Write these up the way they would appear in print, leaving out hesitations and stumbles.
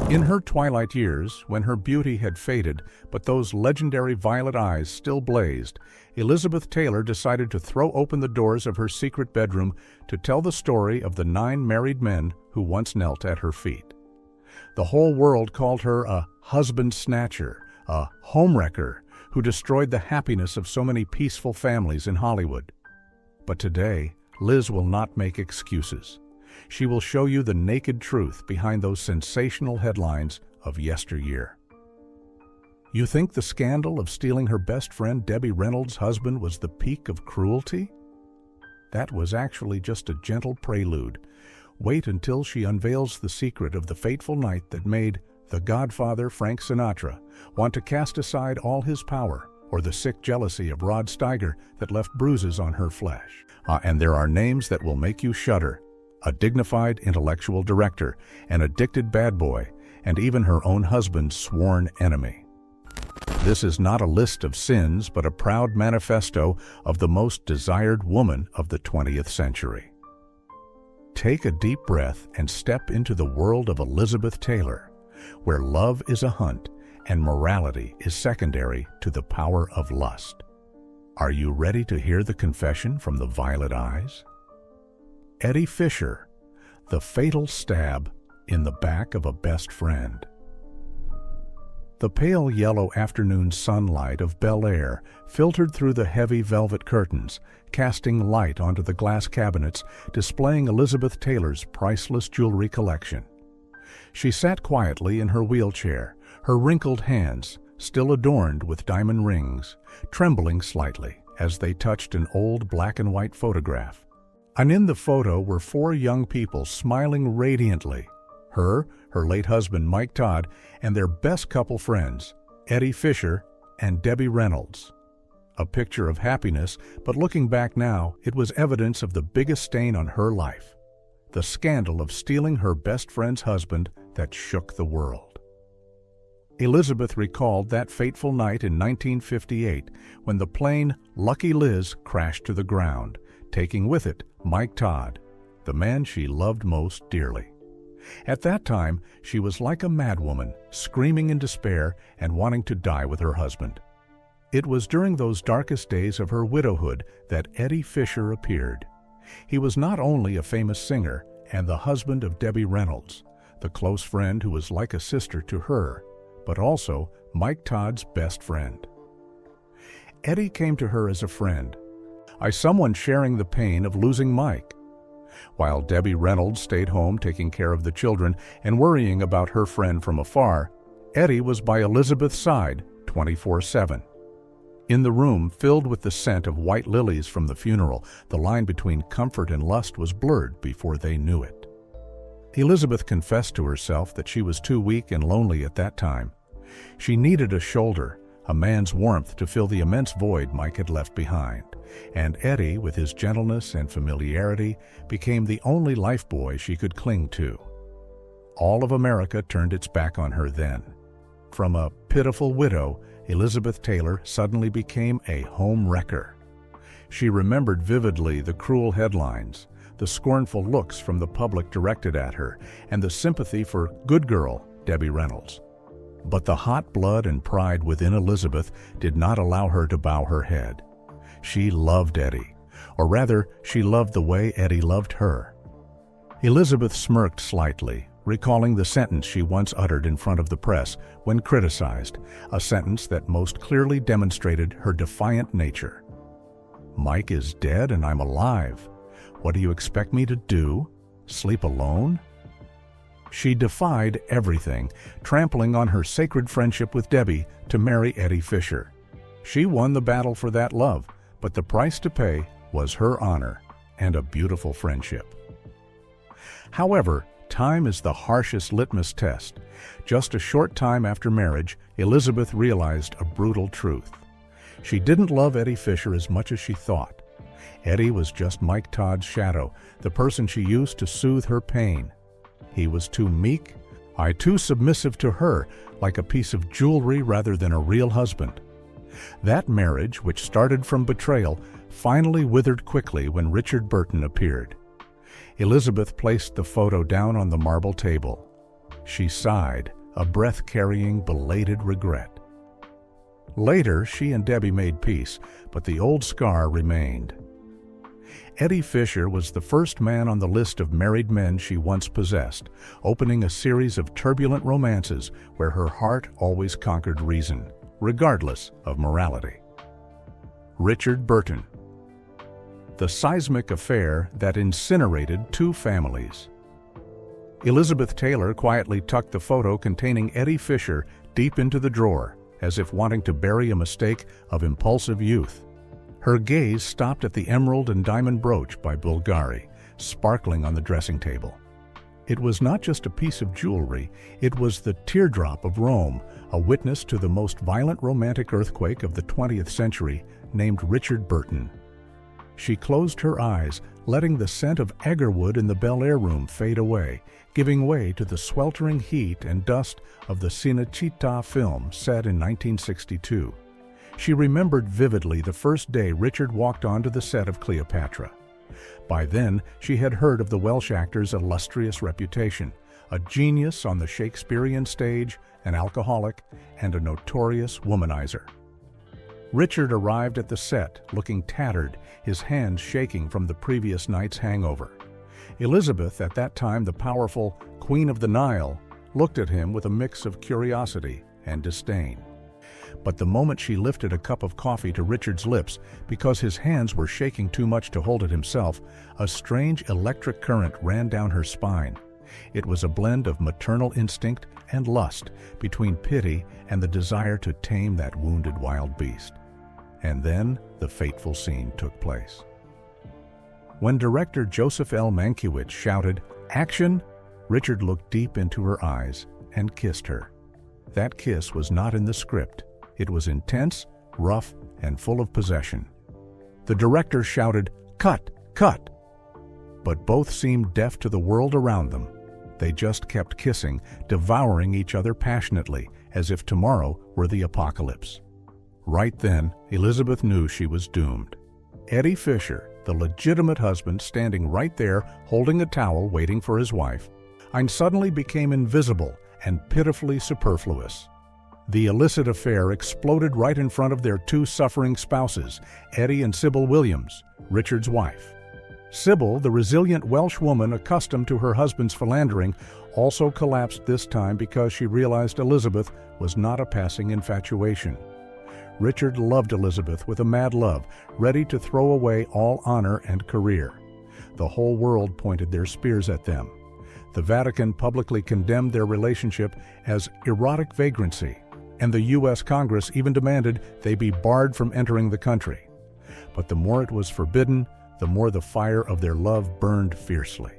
In her twilight years, when her beauty had faded, but those legendary violet eyes still blazed, Elizabeth Taylor decided to throw open the doors of her secret bedroom to tell the story of the 9 married men who once knelt at her feet. The whole world called her a husband snatcher, a homewrecker who destroyed the happiness of so many peaceful families in Hollywood. But today, Liz will not make excuses. She will show you the naked truth behind those sensational headlines of yesteryear. You think the scandal of stealing her best friend Debbie Reynolds' husband was the peak of cruelty? That was actually just a gentle prelude. Wait until she unveils the secret of the fateful night that made the Godfather Frank Sinatra want to cast aside all his power, or the sick jealousy of Rod Steiger that left bruises on her flesh. And there are names that will make you shudder. A dignified intellectual director, an addicted bad boy, and even her own husband's sworn enemy. This is not a list of sins, but a proud manifesto of the most desired woman of the 20th century. Take a deep breath and step into the world of Elizabeth Taylor, where love is a hunt and morality is secondary to the power of lust. Are you ready to hear the confession from the violet eyes? Eddie Fisher, the fatal stab in the back of a best friend. The pale yellow afternoon sunlight of Bel Air filtered through the heavy velvet curtains, casting light onto the glass cabinets displaying Elizabeth Taylor's priceless jewelry collection. She sat quietly in her wheelchair, her wrinkled hands, still adorned with diamond rings, trembling slightly as they touched an old black and white photograph. And in the photo were 4 young people smiling radiantly. Her late husband Mike Todd, and their best couple friends, Eddie Fisher and Debbie Reynolds. A picture of happiness, but looking back now, it was evidence of the biggest stain on her life. The scandal of stealing her best friend's husband that shook the world. Elizabeth recalled that fateful night in 1958 when the plane Lucky Liz crashed to the ground, taking with it Mike Todd, the man she loved most dearly. At that time, she was like a madwoman, screaming in despair and wanting to die with her husband. It was during those darkest days of her widowhood that Eddie Fisher appeared. He was not only a famous singer and the husband of Debbie Reynolds, the close friend who was like a sister to her, but also Mike Todd's best friend. Eddie came to her as a friend, someone sharing the pain of losing Mike. While Debbie Reynolds stayed home taking care of the children and worrying about her friend from afar, Eddie was by Elizabeth's side 24/7. In the room filled with the scent of white lilies from the funeral, the line between comfort and lust was blurred before they knew it. Elizabeth confessed to herself that she was too weak and lonely at that time. She needed a shoulder, a man's warmth to fill the immense void Mike had left behind. And Eddie, with his gentleness and familiarity, became the only lifebuoy she could cling to. All of America turned its back on her then. From a pitiful widow, Elizabeth Taylor suddenly became a home wrecker. She remembered vividly the cruel headlines, the scornful looks from the public directed at her, and the sympathy for good girl Debbie Reynolds. But the hot blood and pride within Elizabeth did not allow her to bow her head. She loved Eddie, or rather, she loved the way Eddie loved her. Elizabeth smirked slightly, recalling the sentence she once uttered in front of the press when criticized, a sentence that most clearly demonstrated her defiant nature. "Mike is dead and I'm alive. What do you expect me to do? Sleep alone?" She defied everything, trampling on her sacred friendship with Debbie to marry Eddie Fisher. She won the battle for that love, but the price to pay was her honor and a beautiful friendship. However, time is the harshest litmus test. Just a short time after marriage, Elizabeth realized a brutal truth. She didn't love Eddie Fisher as much as she thought. Eddie was just Mike Todd's shadow, the person she used to soothe her pain. He was too meek, too submissive to her, like a piece of jewelry rather than a real husband. That marriage, which started from betrayal, finally withered quickly when Richard Burton appeared. Elizabeth placed the photo down on the marble table. She sighed, a breath-carrying, belated regret. Later, she and Debbie made peace, but the old scar remained. Eddie Fisher was the first man on the list of married men she once possessed, opening a series of turbulent romances where her heart always conquered reason, regardless of morality. Richard Burton. The seismic affair that incinerated two families. Elizabeth Taylor quietly tucked the photo containing Eddie Fisher deep into the drawer, as if wanting to bury a mistake of impulsive youth. Her gaze stopped at the emerald and diamond brooch by Bulgari, sparkling on the dressing table. It was not just a piece of jewelry, it was the teardrop of Rome, a witness to the most violent romantic earthquake of the 20th century, named Richard Burton. She closed her eyes, letting the scent of agarwood in the Bel Air room fade away, giving way to the sweltering heat and dust of the Sinatra film set in 1962. She remembered vividly the first day Richard walked onto the set of Cleopatra. By then, she had heard of the Welsh actor's illustrious reputation, a genius on the Shakespearean stage, an alcoholic, and a notorious womanizer. Richard arrived at the set, looking tattered, his hands shaking from the previous night's hangover. Elizabeth, at that time the powerful Queen of the Nile, looked at him with a mix of curiosity and disdain. But the moment she lifted a cup of coffee to Richard's lips, because his hands were shaking too much to hold it himself, a strange electric current ran down her spine. It was a blend of maternal instinct and lust, between pity and the desire to tame that wounded wild beast. And then the fateful scene took place. When director Joseph L. Mankiewicz shouted, "Action!" Richard looked deep into her eyes and kissed her. That kiss was not in the script. It was intense, rough, and full of possession. The director shouted, "Cut! Cut!" But both seemed deaf to the world around them. They just kept kissing, devouring each other passionately, as if tomorrow were the apocalypse. Right then, Elizabeth knew she was doomed. Eddie Fisher, the legitimate husband, standing right there holding a towel waiting for his wife, suddenly became invisible and pitifully superfluous. The illicit affair exploded right in front of their two suffering spouses, Eddie and Sybil Williams, Richard's wife. Sybil, the resilient Welsh woman accustomed to her husband's philandering, also collapsed this time because she realized Elizabeth was not a passing infatuation. Richard loved Elizabeth with a mad love, ready to throw away all honor and career. The whole world pointed their spears at them. The Vatican publicly condemned their relationship as erotic vagrancy, and the U.S. Congress even demanded they be barred from entering the country. But the more it was forbidden, the more the fire of their love burned fiercely.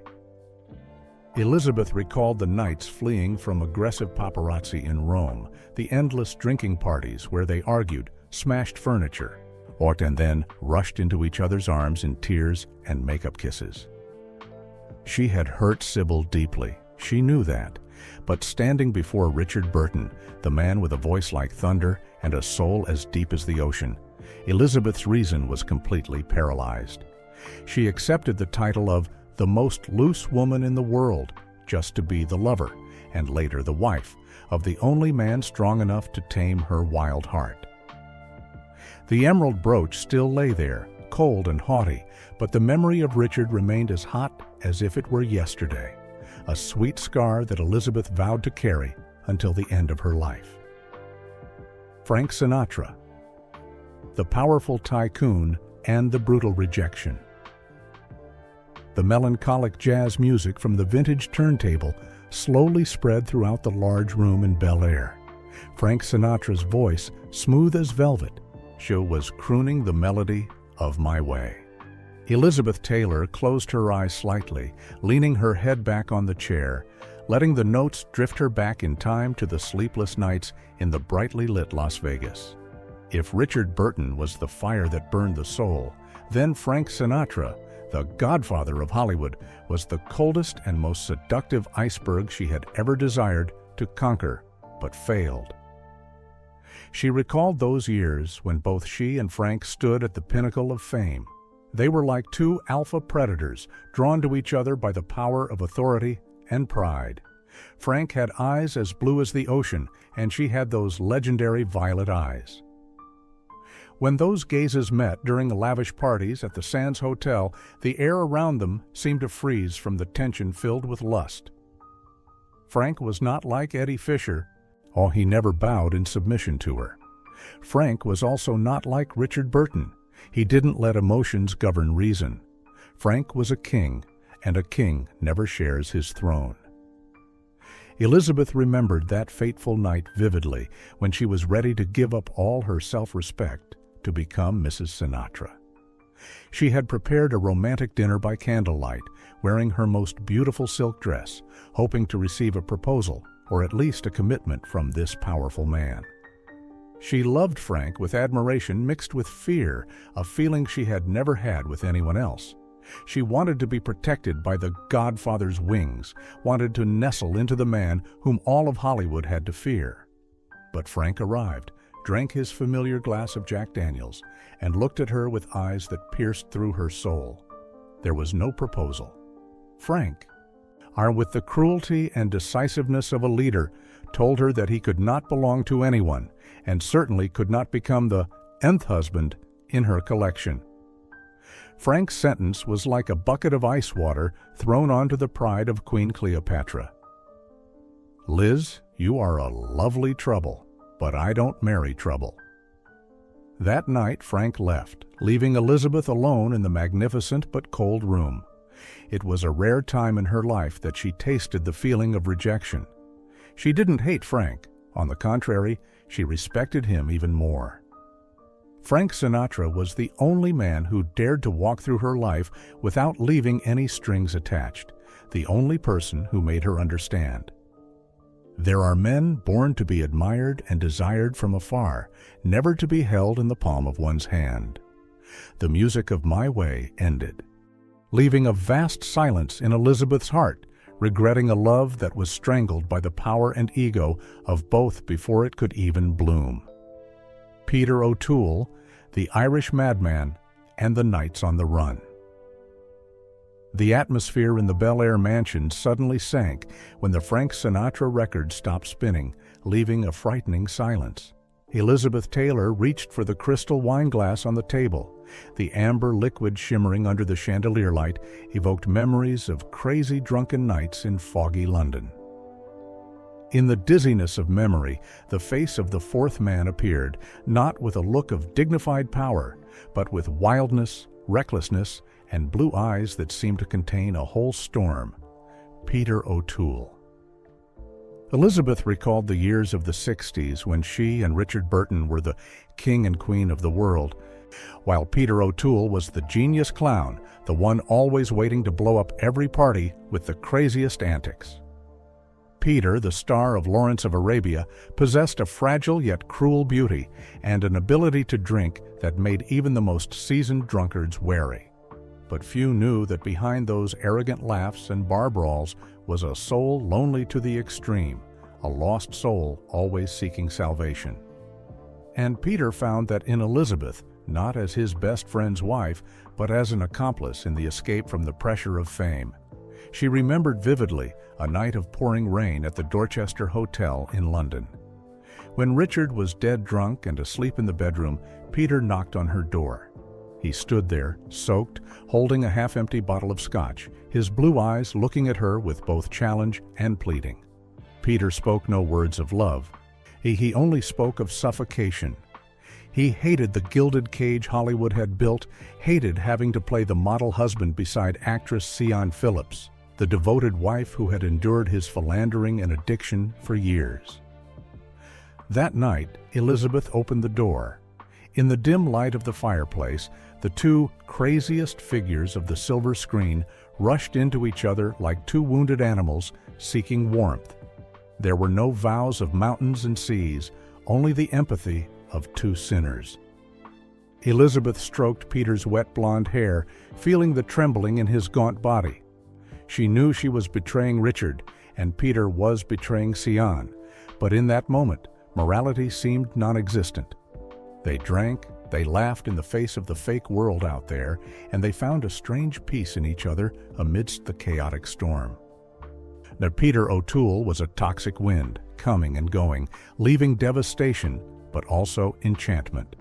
Elizabeth recalled the nights fleeing from aggressive paparazzi in Rome, the endless drinking parties where they argued, smashed furniture, and then rushed into each other's arms in tears and makeup kisses. She had hurt Sybil deeply. She knew that. But standing before Richard Burton, the man with a voice like thunder and a soul as deep as the ocean, Elizabeth's reason was completely paralyzed. She accepted the title of the most loose woman in the world, just to be the lover, and later the wife, of the only man strong enough to tame her wild heart. The emerald brooch still lay there, cold and haughty, but the memory of Richard remained as hot as if it were yesterday, a sweet scar that Elizabeth vowed to carry until the end of her life. Frank Sinatra. The powerful tycoon and the brutal rejection. The melancholic jazz music from the vintage turntable slowly spread throughout the large room in Bel Air. Frank Sinatra's voice, smooth as velvet, was crooning the melody of My Way. Elizabeth Taylor closed her eyes slightly, leaning her head back on the chair, letting the notes drift her back in time to the sleepless nights in the brightly lit Las Vegas. If Richard Burton was the fire that burned the soul, then Frank Sinatra, the godfather of Hollywood, was the coldest and most seductive iceberg she had ever desired to conquer, but failed. She recalled those years when both she and Frank stood at the pinnacle of fame. They were like two alpha predators, drawn to each other by the power of authority and pride. Frank had eyes as blue as the ocean, and she had those legendary violet eyes. When those gazes met during lavish parties at the Sands Hotel, the air around them seemed to freeze from the tension filled with lust. Frank was not like Eddie Fisher. Oh, he never bowed in submission to her. Frank was also not like Richard Burton. He didn't let emotions govern reason. Frank was a king, and a king never shares his throne. Elizabeth remembered that fateful night vividly when she was ready to give up all her self-respect to become Mrs. Sinatra. She had prepared a romantic dinner by candlelight, wearing her most beautiful silk dress, hoping to receive a proposal or at least a commitment from this powerful man. She loved Frank with admiration mixed with fear, a feeling she had never had with anyone else. She wanted to be protected by the Godfather's wings, wanted to nestle into the man whom all of Hollywood had to fear. But Frank arrived, drank his familiar glass of Jack Daniels, and looked at her with eyes that pierced through her soul. There was no proposal. Frank, with the cruelty and decisiveness of a leader, told her that he could not belong to anyone, and certainly could not become the nth husband in her collection. Frank's sentence was like a bucket of ice water thrown onto the pride of Queen Cleopatra. Liz, you are a lovely trouble, but I don't marry trouble. That night Frank left, leaving Elizabeth alone in the magnificent but cold room. It was a rare time in her life that she tasted the feeling of rejection. She didn't hate Frank. On the contrary, she respected him even more. Frank Sinatra was the only man who dared to walk through her life without leaving any strings attached, the only person who made her understand. There are men born to be admired and desired from afar, never to be held in the palm of one's hand. The music of My Way ended, leaving a vast silence in Elizabeth's heart, regretting a love that was strangled by the power and ego of both before it could even bloom. Peter O'Toole, The Irish Madman, and The Nights on the Run. The atmosphere in the Bel Air mansion suddenly sank when the Frank Sinatra record stopped spinning, leaving a frightening silence. Elizabeth Taylor reached for the crystal wine glass on the table. The amber liquid shimmering under the chandelier light evoked memories of crazy drunken nights in foggy London. In the dizziness of memory, the face of the fourth man appeared, not with a look of dignified power, but with wildness, recklessness, and blue eyes that seemed to contain a whole storm. Peter O'Toole. Elizabeth recalled the years of the 60s when she and Richard Burton were the king and queen of the world, while Peter O'Toole was the genius clown, the one always waiting to blow up every party with the craziest antics. Peter, the star of Lawrence of Arabia, possessed a fragile yet cruel beauty and an ability to drink that made even the most seasoned drunkards wary. But few knew that behind those arrogant laughs and bar brawls was a soul lonely to the extreme, a lost soul always seeking salvation. And Peter found that in Elizabeth, not as his best friend's wife, but as an accomplice in the escape from the pressure of fame. She remembered vividly a night of pouring rain at the Dorchester Hotel in London. When Richard was dead drunk and asleep in the bedroom, Peter knocked on her door. He stood there, soaked, holding a half-empty bottle of scotch, his blue eyes looking at her with both challenge and pleading. Peter spoke no words of love. He only spoke of suffocation. He hated the gilded cage Hollywood had built, hated having to play the model husband beside actress Sion Phillips, the devoted wife who had endured his philandering and addiction for years. That night, Elizabeth opened the door. In the dim light of the fireplace, the two craziest figures of the silver screen rushed into each other like two wounded animals seeking warmth. There were no vows of mountains and seas, only the empathy of two sinners. Elizabeth stroked Peter's wet blonde hair, feeling the trembling in his gaunt body. She knew she was betraying Richard, and Peter was betraying Sion, but in that moment, morality seemed non-existent. They drank, they laughed in the face of the fake world out there, and they found a strange peace in each other amidst the chaotic storm. Now, Peter O'Toole was a toxic wind, coming and going, leaving devastation, but also enchantment.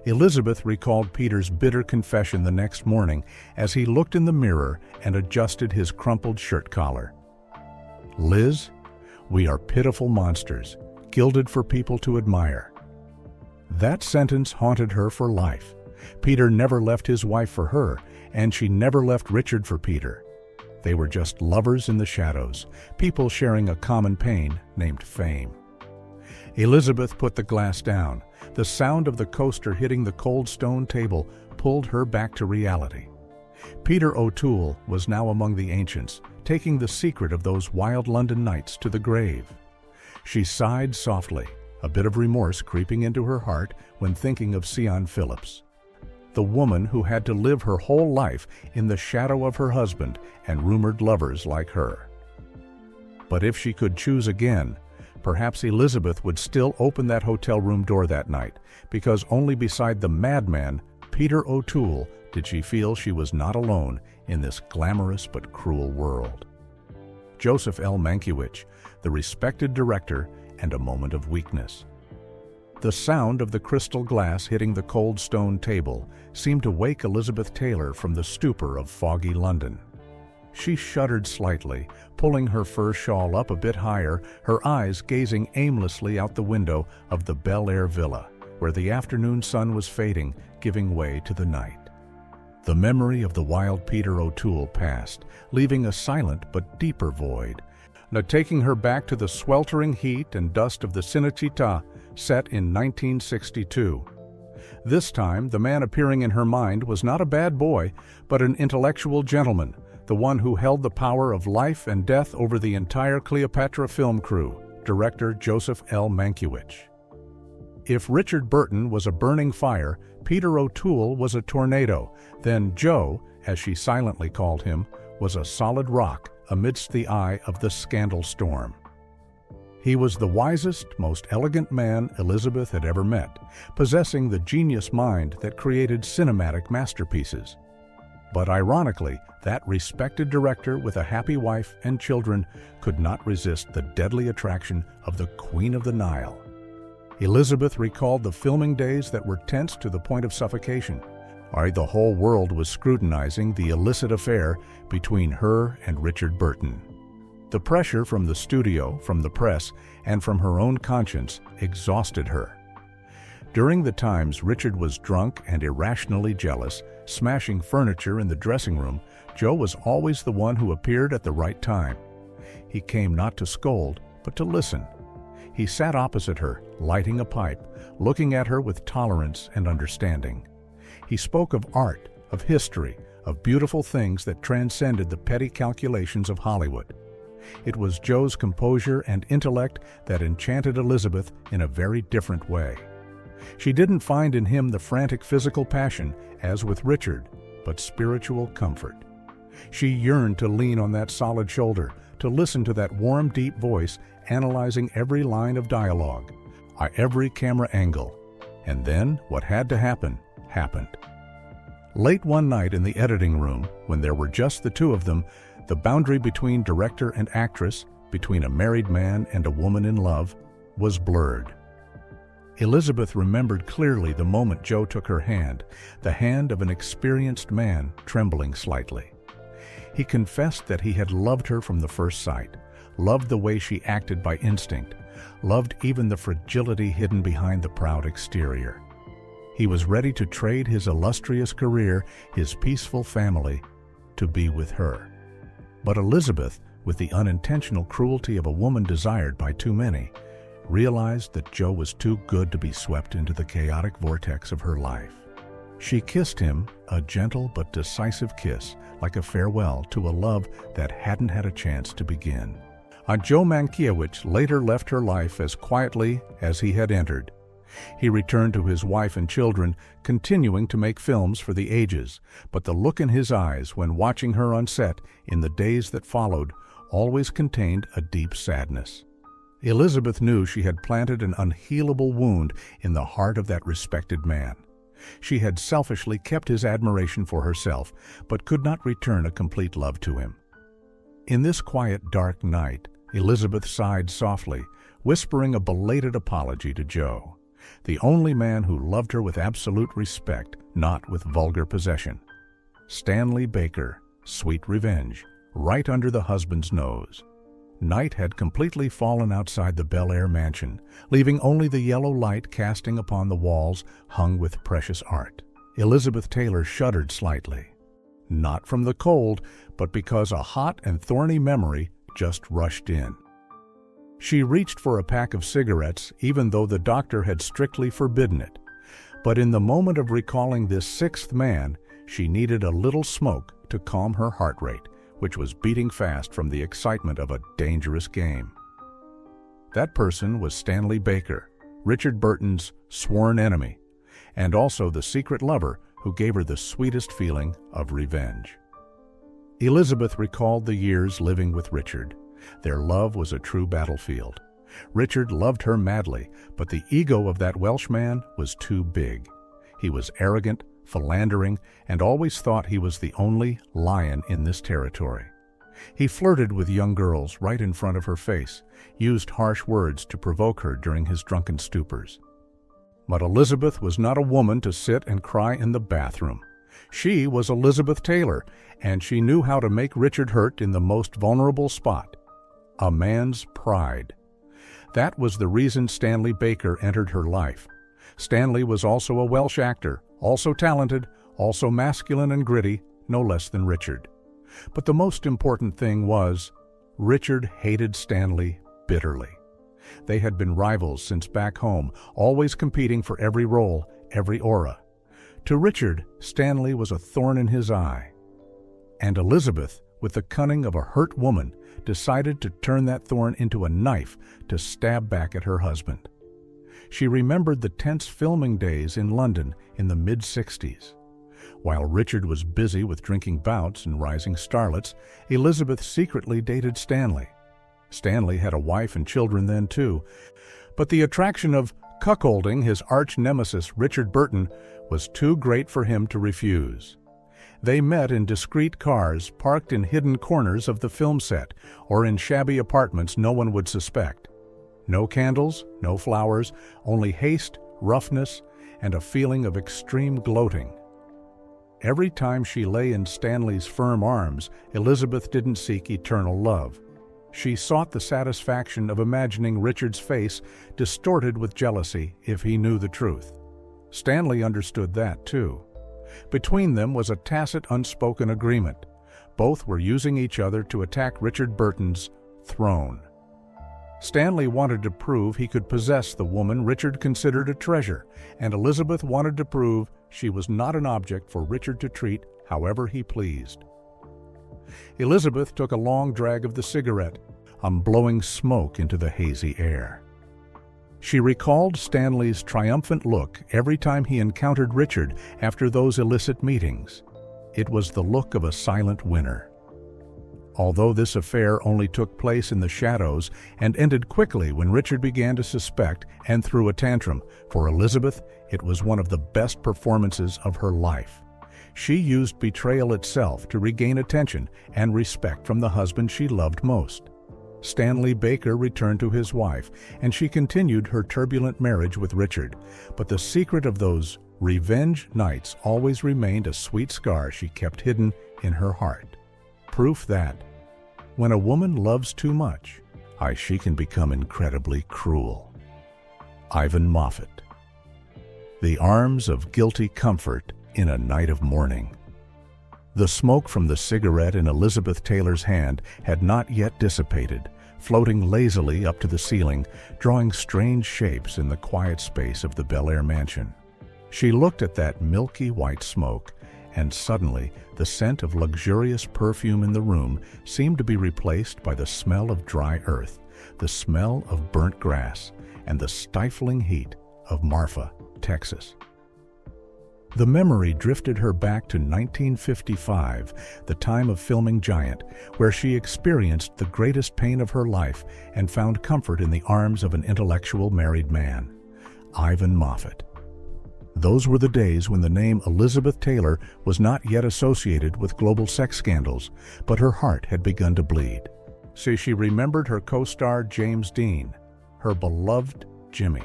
Elizabeth recalled Peter's bitter confession the next morning as he looked in the mirror and adjusted his crumpled shirt collar. "Liz, we are pitiful monsters, gilded for people to admire." That sentence haunted her for life. Peter never left his wife for her, and she never left Richard for Peter. They were just lovers in the shadows, people sharing a common pain named fame. Elizabeth put the glass down. The sound of the coaster hitting the cold stone table pulled her back to reality. Peter O'Toole was now among the ancients, taking the secret of those wild London nights to the grave. She sighed softly, a bit of remorse creeping into her heart when thinking of Sion Phillips, the woman who had to live her whole life in the shadow of her husband and rumored lovers like her. But if she could choose again, perhaps Elizabeth would still open that hotel room door that night, because only beside the madman, Peter O'Toole, did she feel she was not alone in this glamorous but cruel world. Joseph L. Mankiewicz, the respected director, and a moment of weakness. The sound of the crystal glass hitting the cold stone table seemed to wake Elizabeth Taylor from the stupor of foggy London. She shuddered slightly, pulling her fur shawl up a bit higher, her eyes gazing aimlessly out the window of the Bel Air villa, where the afternoon sun was fading, giving way to the night. The memory of the wild Peter O'Toole passed, leaving a silent but deeper void, now taking her back to the sweltering heat and dust of the Cinecittà, set in 1962. This time, the man appearing in her mind was not a bad boy, but an intellectual gentleman, the one who held the power of life and death over the entire Cleopatra film crew, director Joseph L. Mankiewicz. If Richard Burton was a burning fire, Peter O'Toole was a tornado, then Joe, as she silently called him, was a solid rock amidst the eye of the scandal storm. He was the wisest, most elegant man Elizabeth had ever met, possessing the genius mind that created cinematic masterpieces. But ironically, that respected director with a happy wife and children could not resist the deadly attraction of the Queen of the Nile. Elizabeth recalled the filming days that were tense to the point of suffocation. The whole world was scrutinizing the illicit affair between her and Richard Burton. The pressure from the studio, from the press, and from her own conscience exhausted her. During the times Richard was drunk and irrationally jealous, smashing furniture in the dressing room, Joe was always the one who appeared at the right time. He came not to scold, but to listen. He sat opposite her, lighting a pipe, looking at her with tolerance and understanding. He spoke of art, of history, of beautiful things that transcended the petty calculations of Hollywood. It was Joe's composure and intellect that enchanted Elizabeth in a very different way. She didn't find in him the frantic physical passion, as with Richard, but spiritual comfort. She yearned to lean on that solid shoulder, to listen to that warm, deep voice analyzing every line of dialogue, every camera angle. And then, what had to happen, happened. Late one night in the editing room, when there were just the two of them, the boundary between director and actress, between a married man and a woman in love, was blurred. Elizabeth remembered clearly the moment Joe took her hand, the hand of an experienced man trembling slightly. He confessed that he had loved her from the first sight, loved the way she acted by instinct, loved even the fragility hidden behind the proud exterior. He was ready to trade his illustrious career, his peaceful family, to be with her. But Elizabeth, with the unintentional cruelty of a woman desired by too many, realized that Joe was too good to be swept into the chaotic vortex of her life. She kissed him, a gentle but decisive kiss, like a farewell to a love that hadn't had a chance to begin. Joe Mankiewicz later left her life as quietly as he had entered. He returned to his wife and children, continuing to make films for the ages, but the look in his eyes when watching her on set in the days that followed always contained a deep sadness. Elizabeth knew she had planted an unhealable wound in the heart of that respected man. She had selfishly kept his admiration for herself, but could not return a complete love to him. In this quiet, dark night, Elizabeth sighed softly, whispering a belated apology to Joe, the only man who loved her with absolute respect, not with vulgar possession. Stanley Baker, sweet revenge, right under the husband's nose. Night had completely fallen outside the Bel Air mansion, leaving only the yellow light casting upon the walls hung with precious art. Elizabeth Taylor shuddered slightly. Not from the cold, but because a hot and thorny memory just rushed in. She reached for a pack of cigarettes, even though the doctor had strictly forbidden it. But in the moment of recalling this sixth man, she needed a little smoke to calm her heart rate, which was beating fast from the excitement of a dangerous game. That person was Stanley Baker, Richard Burton's sworn enemy, and also the secret lover who gave her the sweetest feeling of revenge. Elizabeth recalled the years living with Richard. Their love was a true battlefield. Richard loved her madly, but the ego of that Welshman was too big. He was arrogant, philandering, and always thought he was the only lion in this territory. He flirted with young girls right in front of her face, used harsh words to provoke her during his drunken stupors. But Elizabeth was not a woman to sit and cry in the bathroom. She was Elizabeth Taylor, and she knew how to make Richard hurt in the most vulnerable spot: a man's pride. That was the reason Stanley Baker entered her life. Stanley was also a Welsh actor, also talented, also masculine and gritty, no less than Richard. But the most important thing was, Richard hated Stanley bitterly. They had been rivals since back home, always competing for every role, every aura. To Richard, Stanley was a thorn in his eye. And Elizabeth, with the cunning of a hurt woman, decided to turn that thorn into a knife to stab back at her husband. She remembered the tense filming days in London in the mid-60s. While Richard was busy with drinking bouts and rising starlets, Elizabeth secretly dated Stanley. Stanley had a wife and children then too, but the attraction of cuckolding his arch-nemesis Richard Burton was too great for him to refuse. They met in discreet cars parked in hidden corners of the film set or in shabby apartments no one would suspect. No candles, no flowers, only haste, roughness, and a feeling of extreme gloating. Every time she lay in Stanley's firm arms, Elizabeth didn't seek eternal love. She sought the satisfaction of imagining Richard's face distorted with jealousy if he knew the truth. Stanley understood that too. Between them was a tacit, unspoken agreement. Both were using each other to attack Richard Burton's throne. Stanley wanted to prove he could possess the woman Richard considered a treasure, and Elizabeth wanted to prove she was not an object for Richard to treat however he pleased. Elizabeth took a long drag of the cigarette, blowing smoke into the hazy air. She recalled Stanley's triumphant look every time he encountered Richard after those illicit meetings. It was the look of a silent winner. Although this affair only took place in the shadows and ended quickly when Richard began to suspect and threw a tantrum, for Elizabeth, it was one of the best performances of her life. She used betrayal itself to regain attention and respect from the husband she loved most. Stanley Baker returned to his wife, and she continued her turbulent marriage with Richard, but the secret of those revenge nights always remained a sweet scar she kept hidden in her heart. Proof that, when a woman loves too much, she can become incredibly cruel. Ivan Moffett. The arms of guilty comfort in a night of mourning. The smoke from the cigarette in Elizabeth Taylor's hand had not yet dissipated, floating lazily up to the ceiling, drawing strange shapes in the quiet space of the Bel Air mansion. She looked at that milky white smoke, and suddenly the scent of luxurious perfume in the room seemed to be replaced by the smell of dry earth, the smell of burnt grass, and the stifling heat of Marfa, Texas. The memory drifted her back to 1955, the time of filming Giant, where she experienced the greatest pain of her life and found comfort in the arms of an intellectual married man, Ivan Moffett. Those were the days when the name Elizabeth Taylor was not yet associated with global sex scandals, but her heart had begun to bleed. See, she remembered her co-star James Dean, her beloved Jimmy.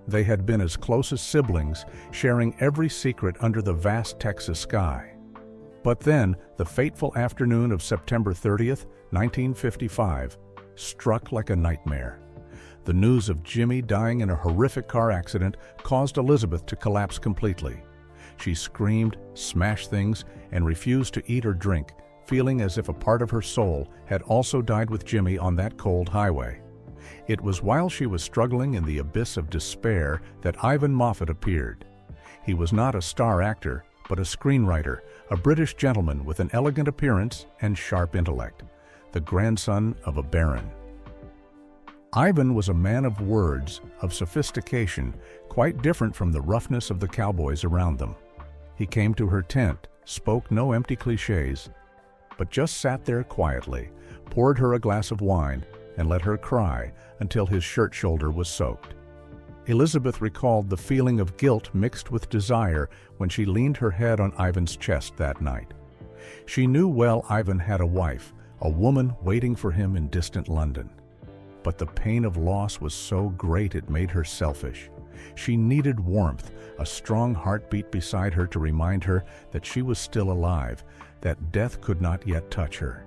They had been as close as siblings, sharing every secret under the vast Texas sky. But then, the fateful afternoon of September 30th, 1955, struck like a nightmare. The news of Jimmy dying in a horrific car accident caused Elizabeth to collapse completely. She screamed, smashed things, and refused to eat or drink, feeling as if a part of her soul had also died with Jimmy on that cold highway. It was while she was struggling in the abyss of despair that Ivan Moffett appeared. He was not a star actor, but a screenwriter, a British gentleman with an elegant appearance and sharp intellect, the grandson of a baron. Ivan was a man of words, of sophistication, quite different from the roughness of the cowboys around them. He came to her tent, spoke no empty cliches, but just sat there quietly, poured her a glass of wine, and let her cry until his shirt shoulder was soaked. Elizabeth recalled the feeling of guilt mixed with desire when she leaned her head on Ivan's chest that night. She knew well Ivan had a wife, a woman waiting for him in distant London. But the pain of loss was so great it made her selfish. She needed warmth, a strong heartbeat beside her to remind her that she was still alive, that death could not yet touch her.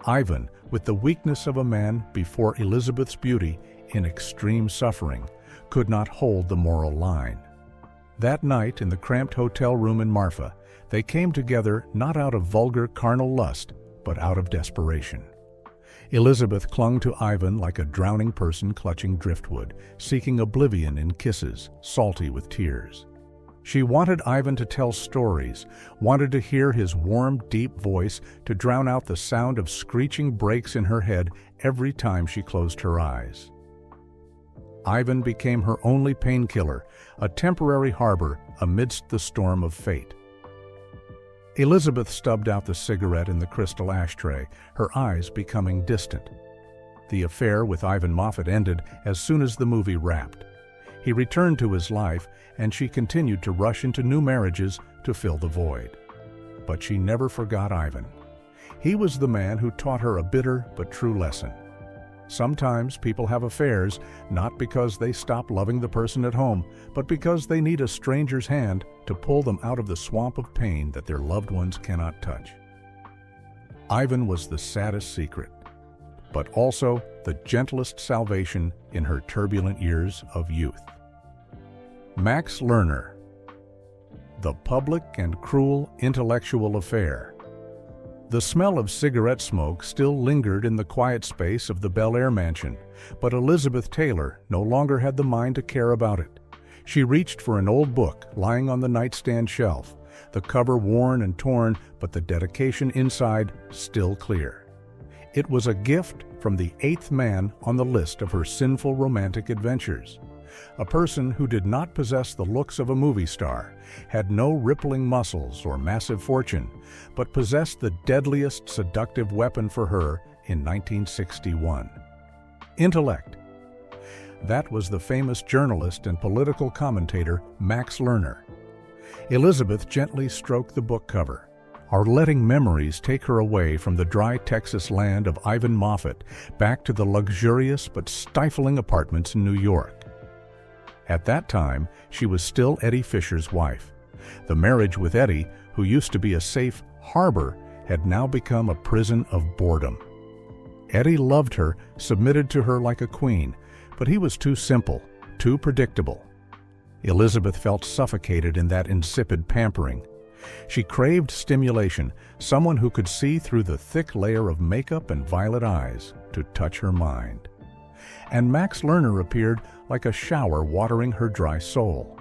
Ivan, with the weakness of a man before Elizabeth's beauty in extreme suffering, could not hold the moral line. That night in the cramped hotel room in Marfa, they came together not out of vulgar carnal lust, but out of desperation. Elizabeth clung to Ivan like a drowning person clutching driftwood, seeking oblivion in kisses, salty with tears. She wanted Ivan to tell stories, wanted to hear his warm, deep voice to drown out the sound of screeching brakes in her head every time she closed her eyes. Ivan became her only painkiller, a temporary harbor amidst the storm of fate. Elizabeth stubbed out the cigarette in the crystal ashtray, her eyes becoming distant. The affair with Ivan Moffett ended as soon as the movie wrapped. He returned to his life, and she continued to rush into new marriages to fill the void. But she never forgot Ivan. He was the man who taught her a bitter but true lesson. Sometimes people have affairs not because they stop loving the person at home, but because they need a stranger's hand to pull them out of the swamp of pain that their loved ones cannot touch. Ivan was the saddest secret, but also the gentlest salvation in her turbulent years of youth. Max Lerner, The Public and Cruel Intellectual Affair. The smell of cigarette smoke still lingered in the quiet space of the Bel Air mansion, but Elizabeth Taylor no longer had the mind to care about it. She reached for an old book lying on the nightstand shelf, the cover worn and torn, but the dedication inside still clear. It was a gift from the 8th man on the list of her sinful romantic adventures. A person who did not possess the looks of a movie star, had no rippling muscles or massive fortune, but possessed the deadliest seductive weapon for her in 1961. Intellect. That was the famous journalist and political commentator Max Lerner. Elizabeth gently stroked the book cover, are letting memories take her away from the dry Texas land of Ivan Moffett back to the luxurious but stifling apartments in New York. At that time, she was still Eddie Fisher's wife. The marriage with Eddie, who used to be a safe harbor, had now become a prison of boredom. Eddie loved her, submitted to her like a queen, but he was too simple, too predictable. Elizabeth felt suffocated in that insipid pampering. She craved stimulation, someone who could see through the thick layer of makeup and violet eyes to touch her mind. And Max Lerner appeared like a shower watering her dry soul.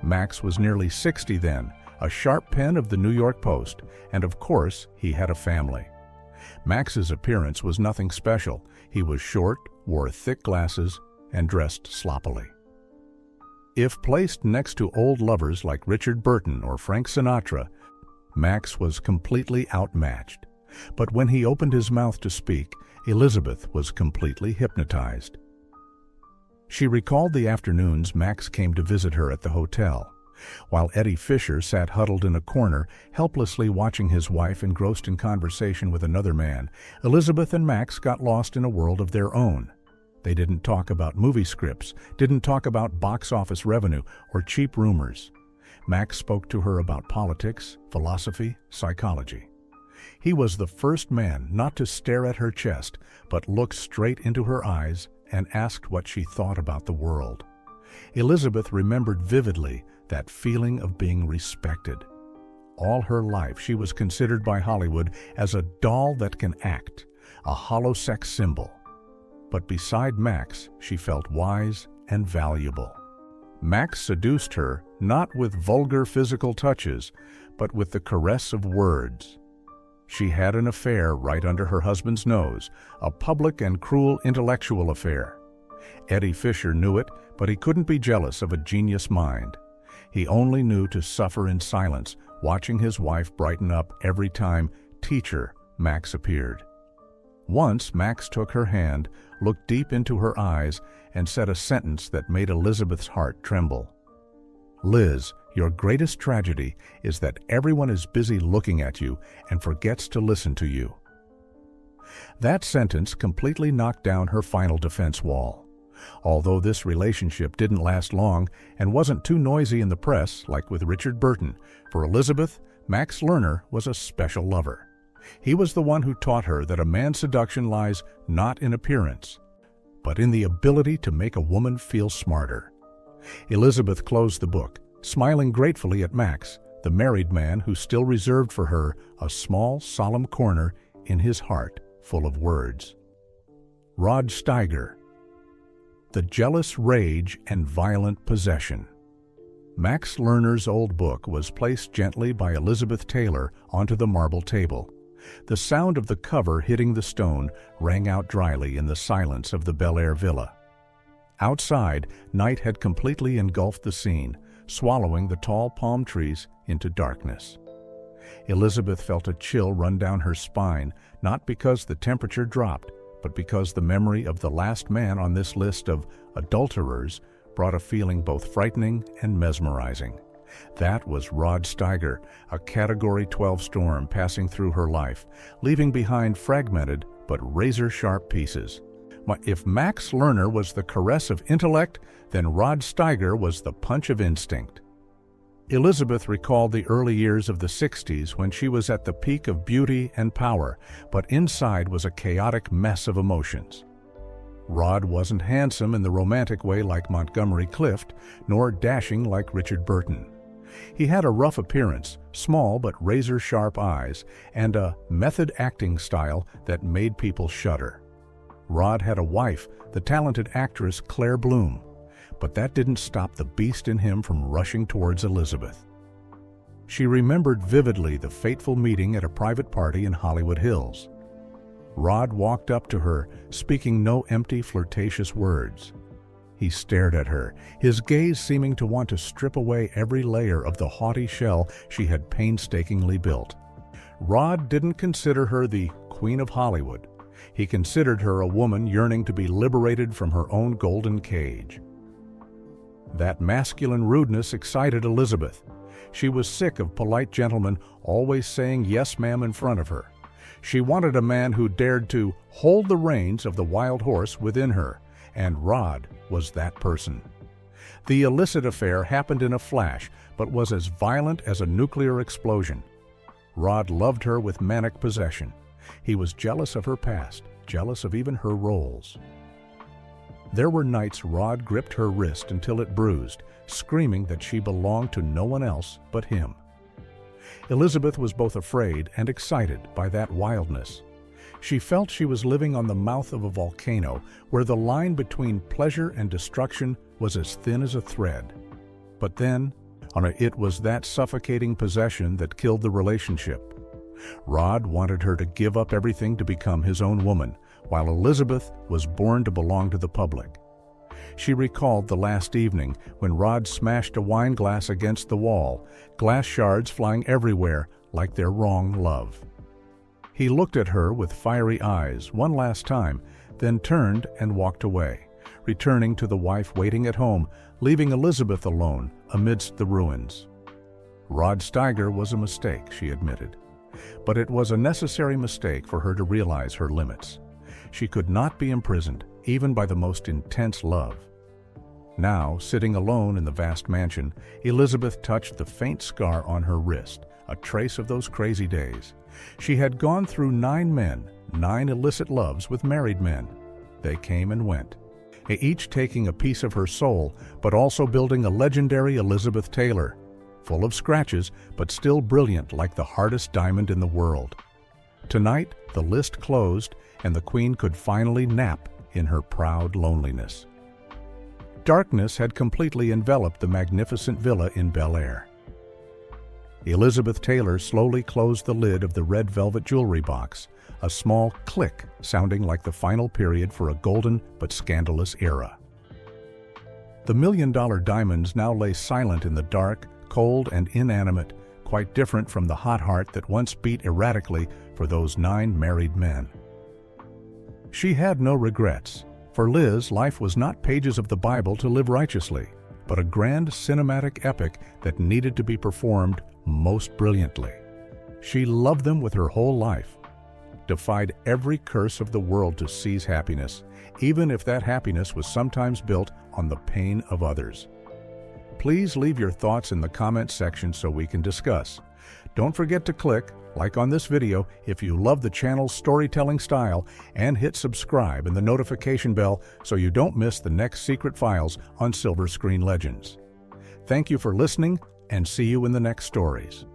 Max was nearly 60 then, a sharp pen of the New York Post, and of course he had a family. Max's appearance was nothing special. He was short, wore thick glasses, and dressed sloppily. If placed next to old lovers like Richard Burton or Frank Sinatra, Max was completely outmatched. But when he opened his mouth to speak, Elizabeth was completely hypnotized. She recalled the afternoons Max came to visit her at the hotel. While Eddie Fisher sat huddled in a corner, helplessly watching his wife engrossed in conversation with another man, Elizabeth and Max got lost in a world of their own. They didn't talk about movie scripts, didn't talk about box office revenue or cheap rumors. Max spoke to her about politics, philosophy, psychology. He was the first man not to stare at her chest, but look straight into her eyes and asked what she thought about the world. Elizabeth remembered vividly that feeling of being respected. All her life she was considered by Hollywood as a doll that can act, a hollow sex symbol. But beside Max, she felt wise and valuable. Max seduced her not with vulgar physical touches, but with the caress of words. She had an affair right under her husband's nose, a public and cruel intellectual affair. Eddie Fisher knew it, but he couldn't be jealous of a genius mind. He only knew to suffer in silence, watching his wife brighten up every time teacher Max appeared. Once Max took her hand, looked deep into her eyes, and said a sentence that made Elizabeth's heart tremble. "Liz, your greatest tragedy is that everyone is busy looking at you and forgets to listen to you." That sentence completely knocked down her final defense wall. Although this relationship didn't last long and wasn't too noisy in the press like with Richard Burton, for Elizabeth, Max Lerner was a special lover. He was the one who taught her that a man's seduction lies not in appearance, but in the ability to make a woman feel smarter. Elizabeth closed the book, smiling gratefully at Max, the married man who still reserved for her a small, solemn corner in his heart full of words. Rod Steiger. The Jealous Rage and Violent Possession. Max Lerner's old book was placed gently by Elizabeth Taylor onto the marble table. The sound of the cover hitting the stone rang out dryly in the silence of the Bel Air villa. Outside, night had completely engulfed the scene, swallowing the tall palm trees into darkness. Elizabeth felt a chill run down her spine, not because the temperature dropped, but because the memory of the last man on this list of adulterers brought a feeling both frightening and mesmerizing. That was Rod Steiger, a Category 12 storm passing through her life, leaving behind fragmented but razor-sharp pieces. If Max Lerner was the caress of intellect, then Rod Steiger was the punch of instinct. Elizabeth recalled the early years of the 60s when she was at the peak of beauty and power, but inside was a chaotic mess of emotions. Rod wasn't handsome in the romantic way like Montgomery Clift, nor dashing like Richard Burton. He had a rough appearance, small but razor-sharp eyes, and a method acting style that made people shudder. Rod had a wife, the talented actress Claire Bloom, but that didn't stop the beast in him from rushing towards Elizabeth. She remembered vividly the fateful meeting at a private party in Hollywood Hills. Rod walked up to her, speaking no empty, flirtatious words. He stared at her, his gaze seeming to want to strip away every layer of the haughty shell she had painstakingly built. Rod didn't consider her the Queen of Hollywood. He considered her a woman yearning to be liberated from her own golden cage. That masculine rudeness excited Elizabeth. She was sick of polite gentlemen always saying yes ma'am in front of her. She wanted a man who dared to hold the reins of the wild horse within her, and Rod was that person. The illicit affair happened in a flash, but was as violent as a nuclear explosion. Rod loved her with manic possession. He was jealous of her past, jealous of even her roles. There were nights Rod gripped her wrist until it bruised, screaming that she belonged to no one else but him. Elizabeth was both afraid and excited by that wildness. She felt she was living on the mouth of a volcano where the line between pleasure and destruction was as thin as a thread. But then, it was that suffocating possession that killed the relationship. Rod wanted her to give up everything to become his own woman, while Elizabeth was born to belong to the public. She recalled the last evening when Rod smashed a wine glass against the wall, glass shards flying everywhere like their wrong love. He looked at her with fiery eyes one last time, then turned and walked away, returning to the wife waiting at home, leaving Elizabeth alone amidst the ruins. Rod Steiger was a mistake, she admitted. But it was a necessary mistake for her to realize her limits. She could not be imprisoned, even by the most intense love. Now, sitting alone in the vast mansion, Elizabeth touched the faint scar on her wrist, a trace of those crazy days. She had gone through 9 men, 9 illicit loves with married men. They came and went, each taking a piece of her soul, but also building a legendary Elizabeth Taylor, full of scratches, but still brilliant like the hardest diamond in the world. Tonight, the list closed, and the Queen could finally nap in her proud loneliness. Darkness had completely enveloped the magnificent villa in Bel Air. Elizabeth Taylor slowly closed the lid of the red velvet jewelry box, a small click sounding like the final period for a golden but scandalous era. The million-dollar diamonds now lay silent in the dark, cold and inanimate, quite different from the hot heart that once beat erratically for those 9 married men. She had no regrets. For Liz, life was not pages of the Bible to live righteously, but a grand cinematic epic that needed to be performed most brilliantly. She loved them with her whole life, defied every curse of the world to seize happiness, even if that happiness was sometimes built on the pain of others. Please leave your thoughts in the comments section so we can discuss. Don't forget to click like on this video if you love the channel's storytelling style, and hit subscribe and the notification bell so you don't miss the next secret files on Silver Screen Legends. Thank you for listening, and see you in the next stories.